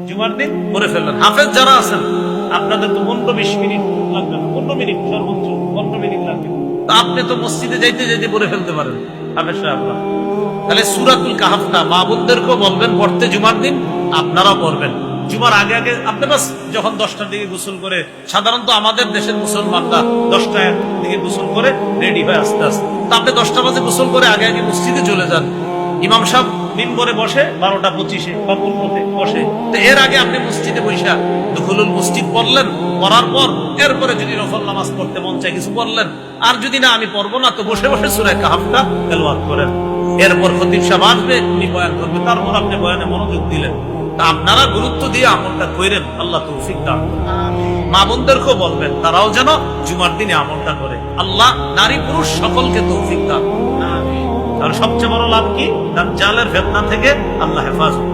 জুমার দিন পড়ে ফেললেন। হাফেজ যারা আছেন আপনাদের তো 15-20 মিনিট লাগবে না, 15 মিনিট সর্বোচ্চ 15 মিনিট লাগবে। তা আপনি তো মসজিদে যাইতে যাইতে পড়ে ফেলতে পারেন হাফেজ সাহেবরা। তাহলে সূরাতুল কাহফটা মা বোনদেরকেও বলবেন পড়তে জুমার দিন, আপনারাও পড়বেন। জুমার আগে আগে আপনি বাস যখন 10টার দিকে গোসল করে, সাধারণত আমাদের দেশের মুসলমানরা 10টার দিকে গোসল করে রেডি হয় আস্তে আস্তে, তা আপনি 10টা বাজে গোসল করে আগে আগে মসজিদে চলে যান। ইমাম সাহেব মিম্বরে বসে 12টা 25 বা 15-তে বসে, তো এর আগে আপনি মসজিদে বৈশা দুখুলুল মসজিদ পড়লেন, পড়ার পর এরপরে যদি নফল নামাজ পড়তে মন চায় কিছু পড়লেন, আর যদি না আমি পড়বো না তো বসে বসে সূরা কাহফটা তেলাওয়াত করেন। এরপর খতিব সাহেব আসবে, উনি বয়ান করবে, তারপর আপনি বয়ানে মনোযোগ দিলেন। তা আপনারা গুরুত্ব দিয়ে আমলটা করেন, আল্লাহ তৌফিক দান করুন। মা বোনদেরকেও বলবেন তারাও যেন জুমার দিনে আমলটা করে। আল্লাহ নারী পুরুষ সকলকে তৌফিক দান করুন। আর সবচেয়ে বড় লাভ কি? দাজ্জালের ফিতনা থেকে আল্লাহ হেফাজত।